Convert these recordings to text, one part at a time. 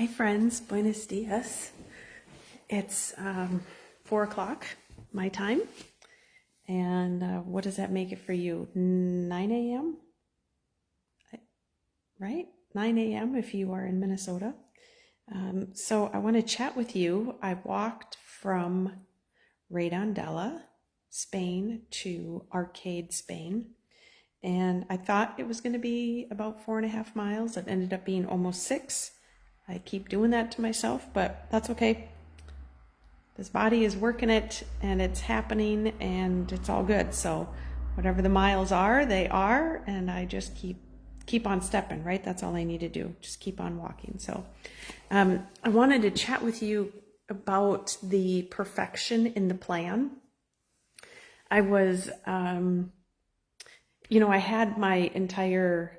Hey friends, buenos dias. It's 4 o'clock my time. And what does that make it for you? 9 a.m., right? 9 a.m. if you are in Minnesota. So I want to chat with you. I walked from Redondela, Spain to Arcade, Spain. And I thought it was going to be about 4.5 miles. It ended up being almost 6. I keep doing that to myself, but that's okay. This body is working it and it's happening and it's all good. So whatever the miles are, they are, and I just keep on stepping, right? That's all I need to do. Just keep on walking. So I wanted to chat with you about the perfection in the plan. I was, I had my entire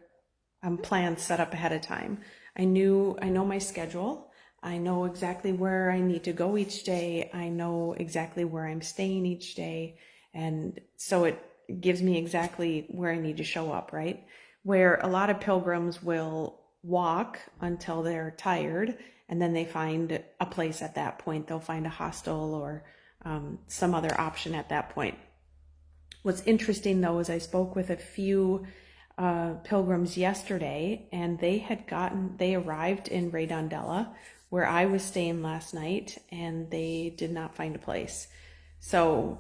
plan set up ahead of time. I know my schedule. I know exactly where I need to go each day. I know exactly where I'm staying each day. And so it gives me exactly where I need to show up, right? Where a lot of pilgrims will walk until they're tired and then they find a place at that point. They'll find a hostel or some other option at that point. What's interesting though is I spoke with a few pilgrims yesterday, and they arrived in Redondela where I was staying last night, and they did not find a place. So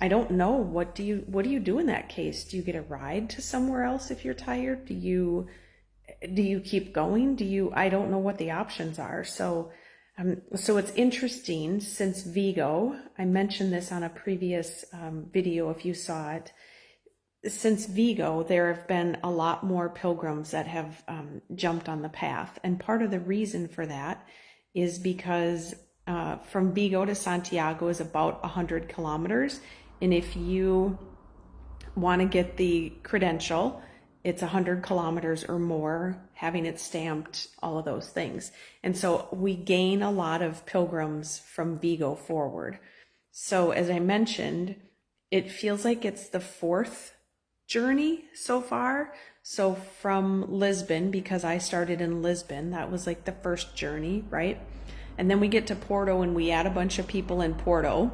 I don't know, what do you do in that case? Do you get a ride to somewhere else if you're tired? Do you keep going? I don't know what the options are. So it's interesting, since Vigo, I mentioned this on a previous video if you saw it. Since Vigo, there have been a lot more pilgrims that have jumped on the path. And part of the reason for that is because from Vigo to Santiago is about 100 kilometers. And if you want to get the credential, it's 100 kilometers or more, having it stamped, all of those things. And so we gain a lot of pilgrims from Vigo forward. So as I mentioned, it feels like it's the 4th journey so far. So from Lisbon, because I started in Lisbon, that was like the first journey, right? And then we get to Porto and we add a bunch of people in Porto.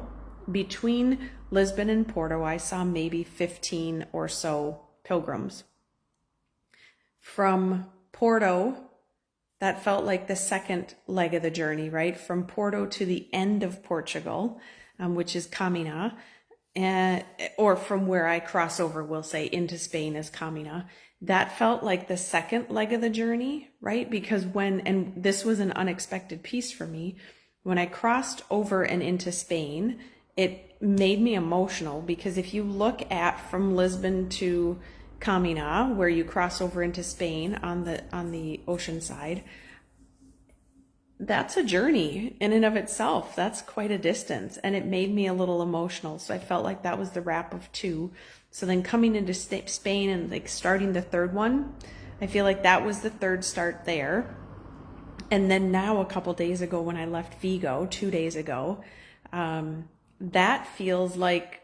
Between Lisbon and Porto, I saw maybe 15 or so pilgrims. From Porto, that felt like the second leg of the journey, right? From Porto to the end of Portugal, which is Camino, or from where I cross over, we'll say, into Spain as Camino. That felt like the second leg of the journey, right? Because and this was an unexpected piece for me, when I crossed over and into Spain, it made me emotional, because if you look at from Lisbon to Camino, where you cross over into Spain on the ocean side, that's a journey in and of itself. That's quite a distance, and it made me a little emotional. So I felt like that was the wrap of 2. So then coming into Spain and like starting the 3rd one, I feel like that was the 3rd start there. And then now a couple days ago when I left Vigo, 2 days ago, that feels like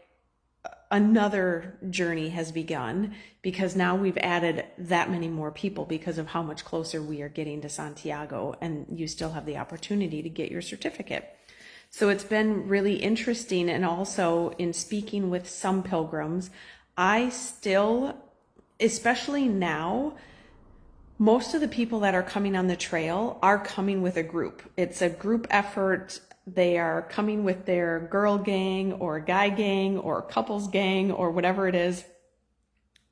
another journey has begun, because now we've added that many more people because of how much closer we are getting to Santiago, and you still have the opportunity to get your certificate. So it's been really interesting. And also in speaking with some pilgrims, I still, especially now, most of the people that are coming on the trail are coming with a group. It's a group effort. They are coming with their girl gang or guy gang or couples gang or whatever it is.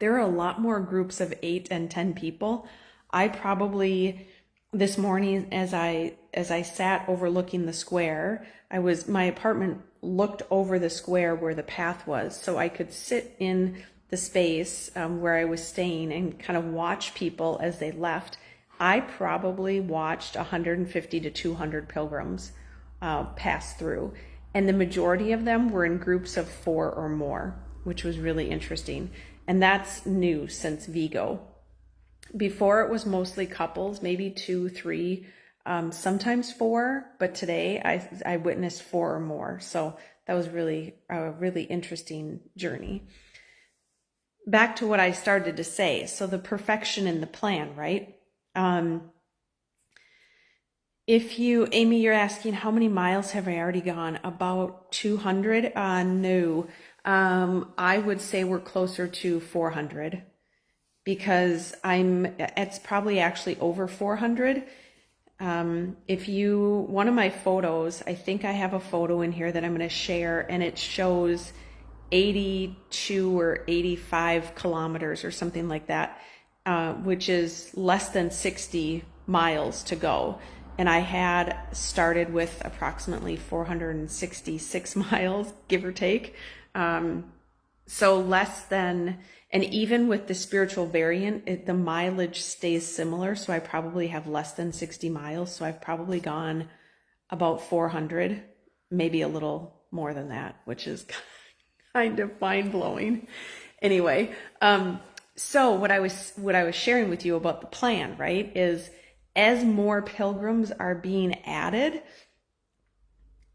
There are a lot more groups of 8 and 10 people. I probably, this morning as I sat overlooking the square, my apartment looked over the square where the path was, so I could sit in the space where I was staying and kind of watch people as they left. I probably watched 150 to 200 pilgrims pass through, and the majority of them were in groups of 4 or more, which was really interesting. And that's new since Vigo. Before it was mostly couples, maybe 2, 3, sometimes 4, but today I witnessed 4 or more. So that was really a really interesting journey. Back to what I started to say. So the perfection in the plan, right? Amy, you're asking how many miles have I already gone? About 200? No. I would say we're closer to 400 because it's probably actually over 400. One of my photos, I think I have a photo in here that I'm going to share, and it shows 82 or 85 kilometers or something like that, which is less than 60 miles to go. And I had started with approximately 466 miles, give or take. So less than, and even with the spiritual variant, the mileage stays similar. So I probably have less than 60 miles. So I've probably gone about 400, maybe a little more than that, which is kind of mind blowing. Anyway, so what I was sharing with you about the plan, right, is as more pilgrims are being added,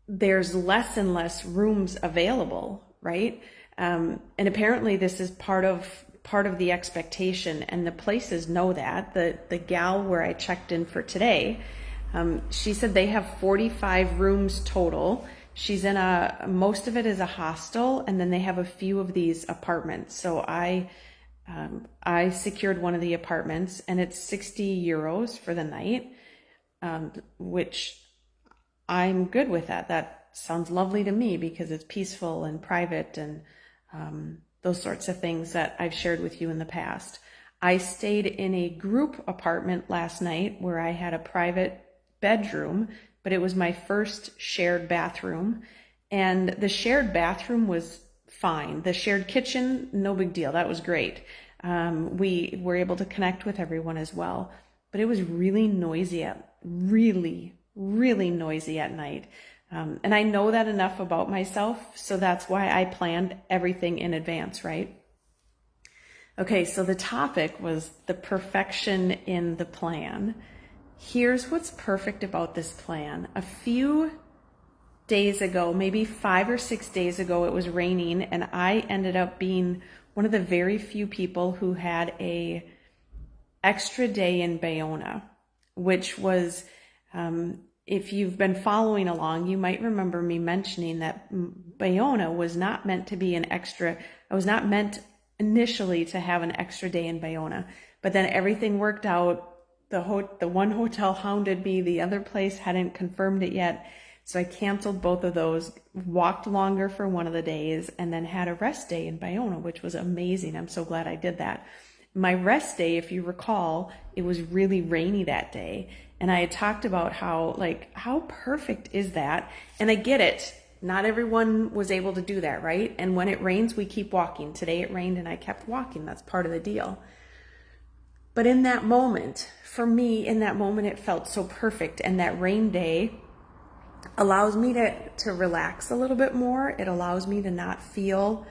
there's less and less rooms available, right? And apparently this is part of the expectation, and the places know that. The gal where I checked in for today, she said they have 45 rooms total. She's in most of it is a hostel, and then they have a few of these apartments. So I secured one of the apartments, and it's 60 euros for the night, which I'm good with that. That sounds lovely to me because it's peaceful and private and those sorts of things that I've shared with you in the past. I stayed in a group apartment last night where I had a private bedroom, but it was my first shared bathroom, and the shared bathroom was fine. The shared kitchen, no big deal. That was great. We were able to connect with everyone as well, but it was really noisy really noisy at night. And I know that enough about myself, so that's why I planned everything in advance, right? Okay, so the topic was the perfection in the plan. Here's what's perfect about this plan. A few days ago, maybe 5 or 6 days ago, it was raining, and I ended up being one of the very few people who had a extra day in Bayona, which was, if you've been following along, you might remember me mentioning that Bayona was not meant to be an extra. I was not meant initially to have an extra day in Bayona, but then everything worked out. The one hotel hounded me, the other place hadn't confirmed it yet. So I canceled both of those, walked longer for one of the days, and then had a rest day in Bayona, which was amazing. I'm so glad I did that. My rest day, if you recall, it was really rainy that day. And I had talked about how perfect is that? And I get it. Not everyone was able to do that, right? And when it rains, we keep walking. Today it rained and I kept walking. That's part of the deal. But in that moment, for me, it felt so perfect. And that rain day allows me to relax a little bit more. It allows me to not feel,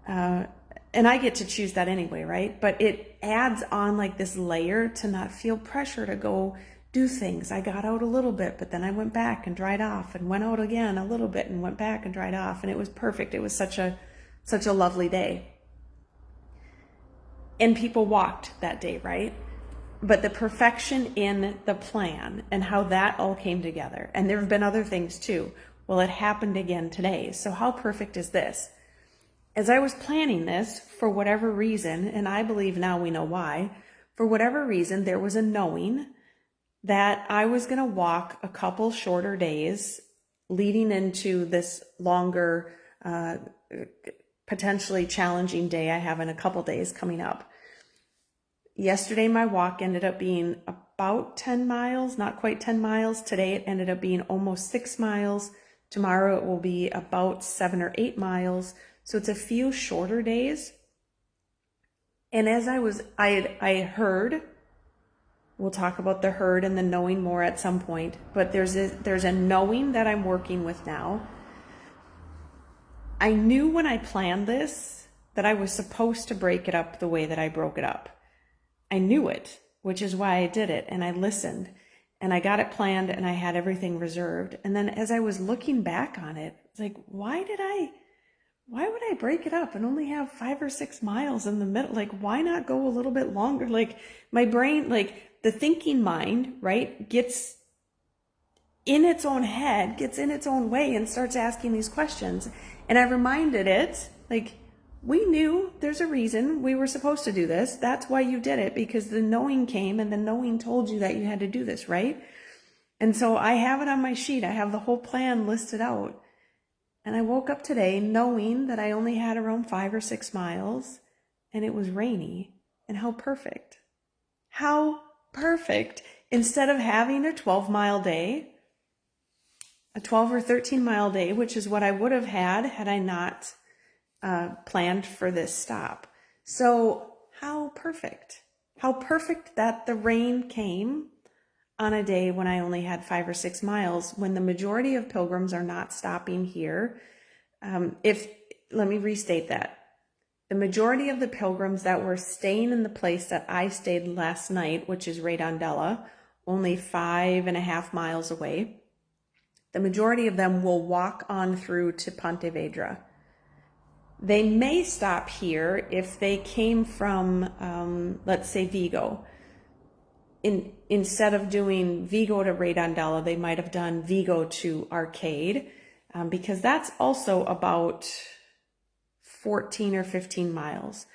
and I get to choose that anyway, right? But it adds on like this layer to not feel pressure to go do things. I got out a little bit, but then I went back and dried off and went out again a little bit and went back and dried off. And it was perfect. It was such a lovely day. And people walked that day, right? But the perfection in the plan and how that all came together. And there have been other things too. Well, it happened again today. So how perfect is this? As I was planning this, for whatever reason, and I believe now we know why, for whatever reason, there was a knowing that I was going to walk a couple shorter days leading into this longer, potentially challenging day I have in a couple days coming up. Yesterday, my walk ended up being about 10 miles, not quite 10 miles. Today, it ended up being almost 6 miles. Tomorrow, it will be about 7 or 8 miles. So it's a few shorter days. And as I heard, we'll talk about the heard and the knowing more at some point, but there's a knowing that I'm working with now. I knew when I planned this that I was supposed to break it up the way that I broke it up. I knew it, which is why I did it, and I listened, and I got it planned, and I had everything reserved. And then as I was looking back on it, it's like, why would I break it up and only have 5 or 6 miles in the middle? Like, why not go a little bit longer? Like, my brain, like the thinking mind, right, gets in its own head, gets in its own way and starts asking these questions. And I reminded it, like, we knew there's a reason we were supposed to do this. That's why you did it, because the knowing came and the knowing told you that you had to do this, right? And so I have it on my sheet. I have the whole plan listed out. And I woke up today knowing that I only had around 5 or 6 miles and it was rainy. And how perfect. How perfect. Instead of having a 12-mile day, a 12 or 13-mile day, which is what I would have had I not planned for this stop. So how perfect. How perfect that the rain came on a day when I only had 5 or 6 miles, when the majority of pilgrims are not stopping here. Let me restate that. The majority of the pilgrims that were staying in the place that I stayed last night, which is Redondela, only 5.5 miles away, the majority of them will walk on through to Pontevedra. They may stop here if they came from, let's say, Vigo. Instead of doing Vigo to Redondela, they might have done Vigo to Arcade, because that's also about 14 or 15 miles.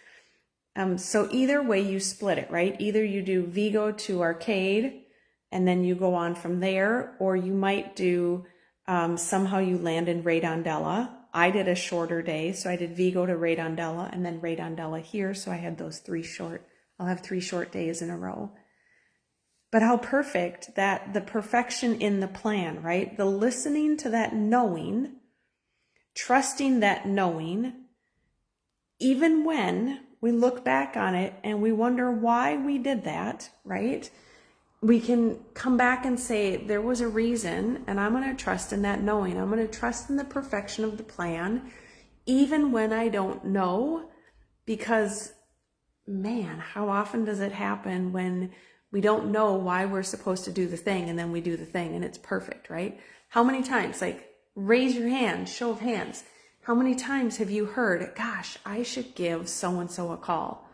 So either way you split it, right? Either you do Vigo to Arcade and then you go on from there, or you might do, somehow you land in Redondela. I did a shorter day, so I did Vigo to Redondela and then Redondela here. So I had those I'll have 3 short days in a row. But how perfect that the perfection in the plan, right? The listening to that knowing, trusting that knowing, even when we look back on it and we wonder why we did that, right? We can come back and say, there was a reason, and I'm going to trust in that knowing. I'm going to trust in the perfection of the plan, even when I don't know, because, man, how often does it happen when we don't know why we're supposed to do the thing, and then we do the thing and it's perfect, right? How many times, like, raise your hand, show of hands. How many times have you heard, gosh, I should give so-and-so a call?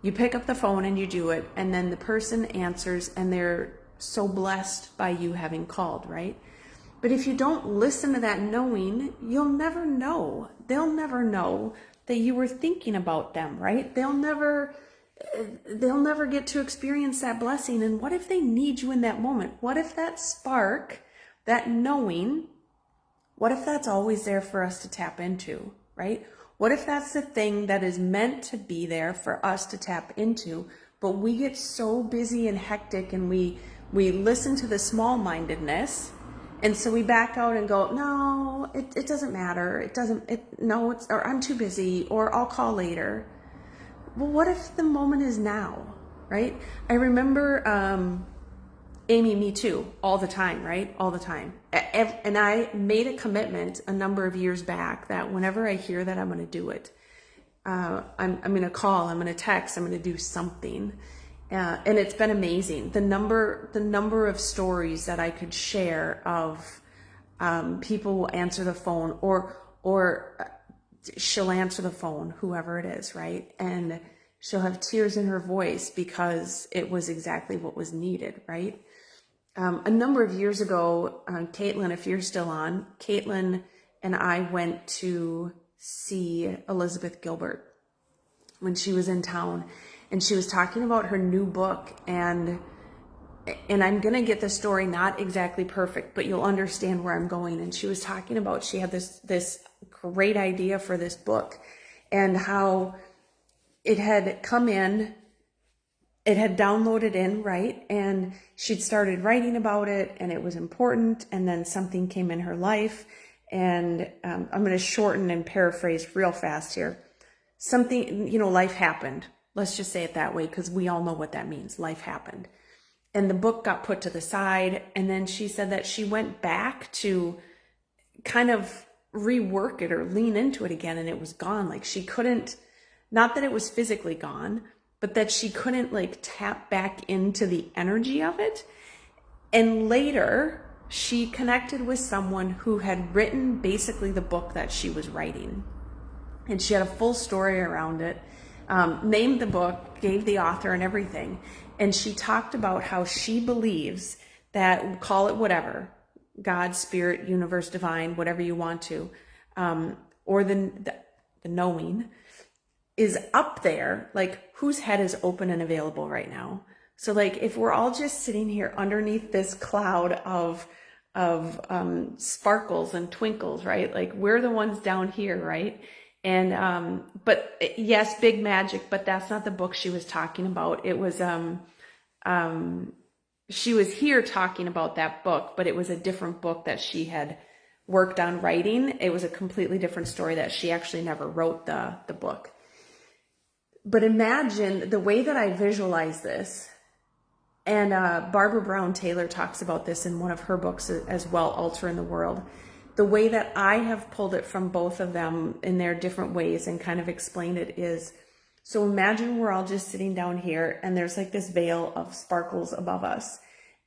You pick up the phone and you do it, and then the person answers and they're so blessed by you having called, right? But if you don't listen to that knowing, you'll never know. They'll never know that you were thinking about them, right? They'll never get to experience that blessing. And what if they need you in that moment? What if that spark, that knowing, what if that's always there for us to tap into, right? What if that's the thing that is meant to be there for us to tap into, but we get so busy and hectic and we listen to the small-mindedness, and so we back out and go, no, it doesn't matter. Or I'm too busy, or I'll call later. Well, what if the moment is now, right? I remember, Amy, me too, all the time, right? All the time. And I made a commitment a number of years back that whenever I hear that, I'm going to do it. I'm going to call, I'm going to text, I'm going to do something. And it's been amazing. The number of stories that I could share of people will answer the phone, or she'll answer the phone, whoever it is, right? And she'll have tears in her voice because it was exactly what was needed, right? A number of years ago, Caitlin, if you're still on, Caitlin and I went to see Elizabeth Gilbert when she was in town, and she was talking about her new book, and I'm going to get the story not exactly perfect, but you'll understand where I'm going. And she was talking about, she had this great idea for this book, and how it had come in, it had downloaded in, right? And she'd started writing about it, and it was important. And then something came in her life, and I'm going to shorten and paraphrase real fast here. Something, life happened. Let's just say it that way, because we all know what that means. Life happened. And the book got put to the side. And then she said that she went back to kind of rework it or lean into it again, and it was gone. Like, she couldn't, not that it was physically gone, but that she couldn't tap back into the energy of it. And later she connected with someone who had written basically the book that she was writing, and she had a full story around it, named the book, gave the author and everything. And she talked about how she believes that, call it whatever, God, spirit, universe, divine, whatever you want to, or the knowing is up there, like whose head is open and available right now? So like if we're all just sitting here underneath this cloud of sparkles and twinkles, right? Like we're the ones down here, right? And but yes, big magic, but that's not the book she was talking about. It was she was here talking about that book, but it was a different book that she had worked on writing. It was a completely different story that she actually never wrote the book. But imagine the way that I visualize this, and Barbara Brown Taylor talks about this in one of her books as well, Alter in the World. The way that I have pulled it from both of them in their different ways and kind of explained it is, so imagine we're all just sitting down here and there's like this veil of sparkles above us.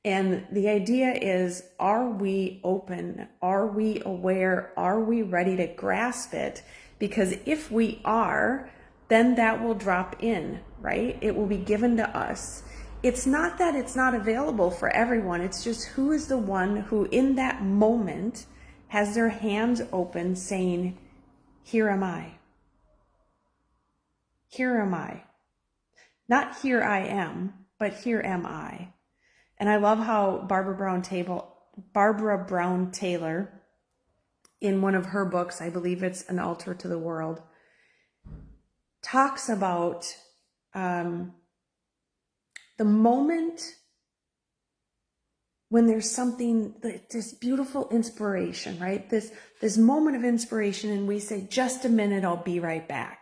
And the idea is, are we open? Are we aware? Are we ready to grasp it? Because if we are, then that will drop in, right? It will be given to us. It's not that it's not available for everyone. It's just who is the one who in that moment has their hands open saying, here am I. Here am I. Not here I am, but here am I. And I love how Barbara Brown Taylor, in one of her books, I believe it's An Altar to the World, talks about the moment when there's something, this beautiful inspiration, right? This moment of inspiration, and we say, just a minute, I'll be right back.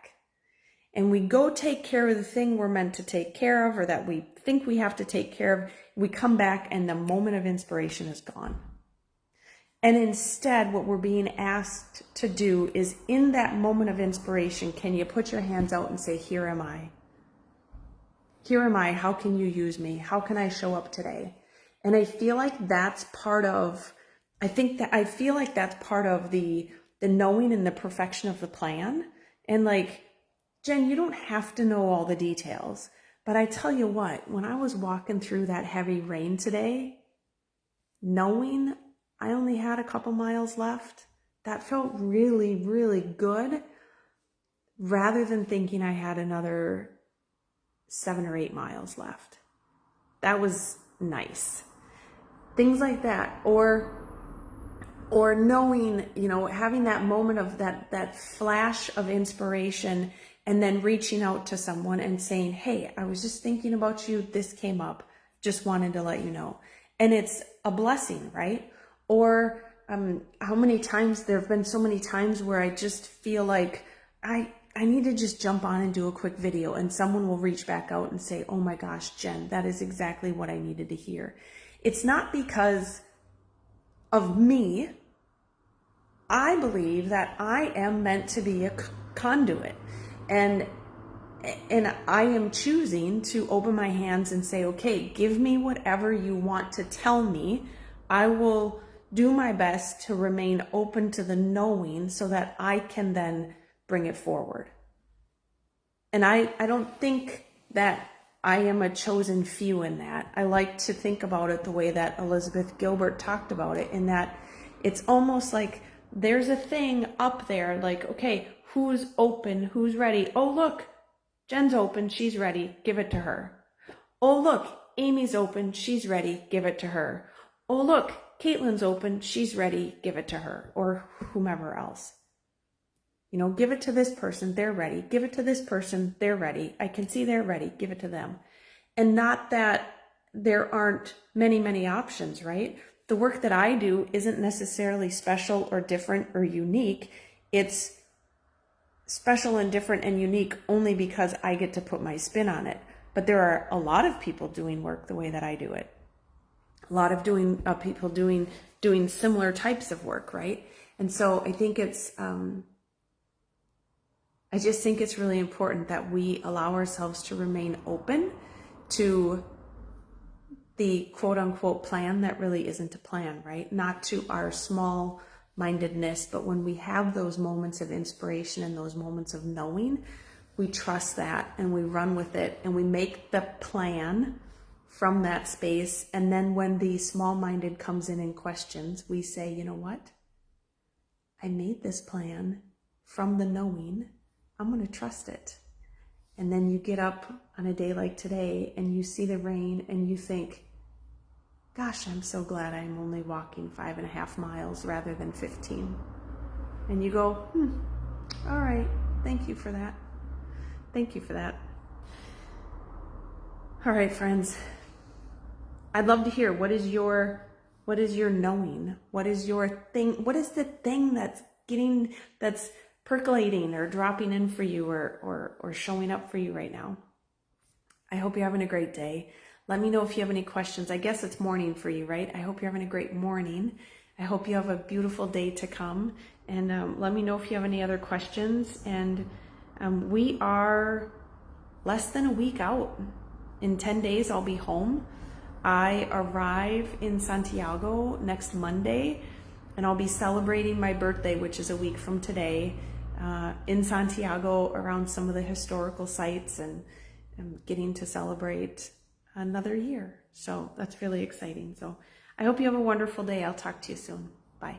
And we go take care of the thing we're meant to take care of, or that we think we have to take care of. We come back and the moment of inspiration is gone. And instead, what we're being asked to do is, in that moment of inspiration, can you put your hands out and say, here am I? Here am I. How can you use me? How can I show up today? And I feel like that's part of, I feel like that's part of the knowing and the perfection of the plan. And like, Jen, you don't have to know all the details, but I tell you what, when I was walking through that heavy rain today, knowing I only had a couple miles left, that felt really, really good, rather than thinking I had another 7 or 8 miles left. That was nice. Things like that, or knowing, having that moment of that flash of inspiration, and then reaching out to someone and saying, hey, I was just thinking about you. This came up. Just wanted to let you know. And it's a blessing, right? Or how many times, there have been so many times where I just feel like I need to just jump on and do a quick video, and someone will reach back out and say, oh my gosh, Jen, that is exactly what I needed to hear. It's not because of me. I believe that I am meant to be a conduit, and I am choosing to open my hands and say, okay, give me whatever you want to tell me. I will do my best to remain open to the knowing so that I can then bring it forward. And I don't think that I am a chosen few in that. I like to think about it the way that Elizabeth Gilbert talked about it, in that it's almost like there's a thing up there, like, okay, who's open, who's ready? Oh, look, Jen's open, she's ready, give it to her. Oh, look, Amy's open, she's ready, give it to her. Oh, look, Caitlin's open, she's ready, give it to her, or whomever else. Give it to this person, they're ready. Give it to this person, they're ready. I can see they're ready, give it to them. And not that there aren't many, many options, right? The work that I do isn't necessarily special or different or unique. It's special and different and unique only because I get to put my spin on it. But there are a lot of people doing work the way that I do it. A lot of people doing similar types of work, right? And so I think I just think it's really important that we allow ourselves to remain open to the quote unquote plan that really isn't a plan, right? Not to our small mindedness, but when we have those moments of inspiration and those moments of knowing, we trust that and we run with it, and we make the plan from that space. And then when the small-minded comes in and questions, we say, you know what? I made this plan from the knowing. I'm going to trust it. And then you get up on a day like today and you see the rain and you think, gosh, I'm so glad I'm only walking 5.5 miles rather than 15. And you go, all right, thank you for that. Thank you for that. All right, friends. I'd love to hear, what is your knowing? What is your thing? What is the thing that's percolating or dropping in for you or showing up for you right now? I hope you're having a great day. Let me know if you have any questions. I guess it's morning for you, right? I hope you're having a great morning. I hope you have a beautiful day to come. And let me know if you have any other questions. And we are less than a week out. In 10 days, I'll be home. I arrive in Santiago next Monday, and I'll be celebrating my birthday, which is a week from today, in Santiago around some of the historical sites, and getting to celebrate another year. So that's really exciting. So I hope you have a wonderful day. I'll talk to you soon. Bye.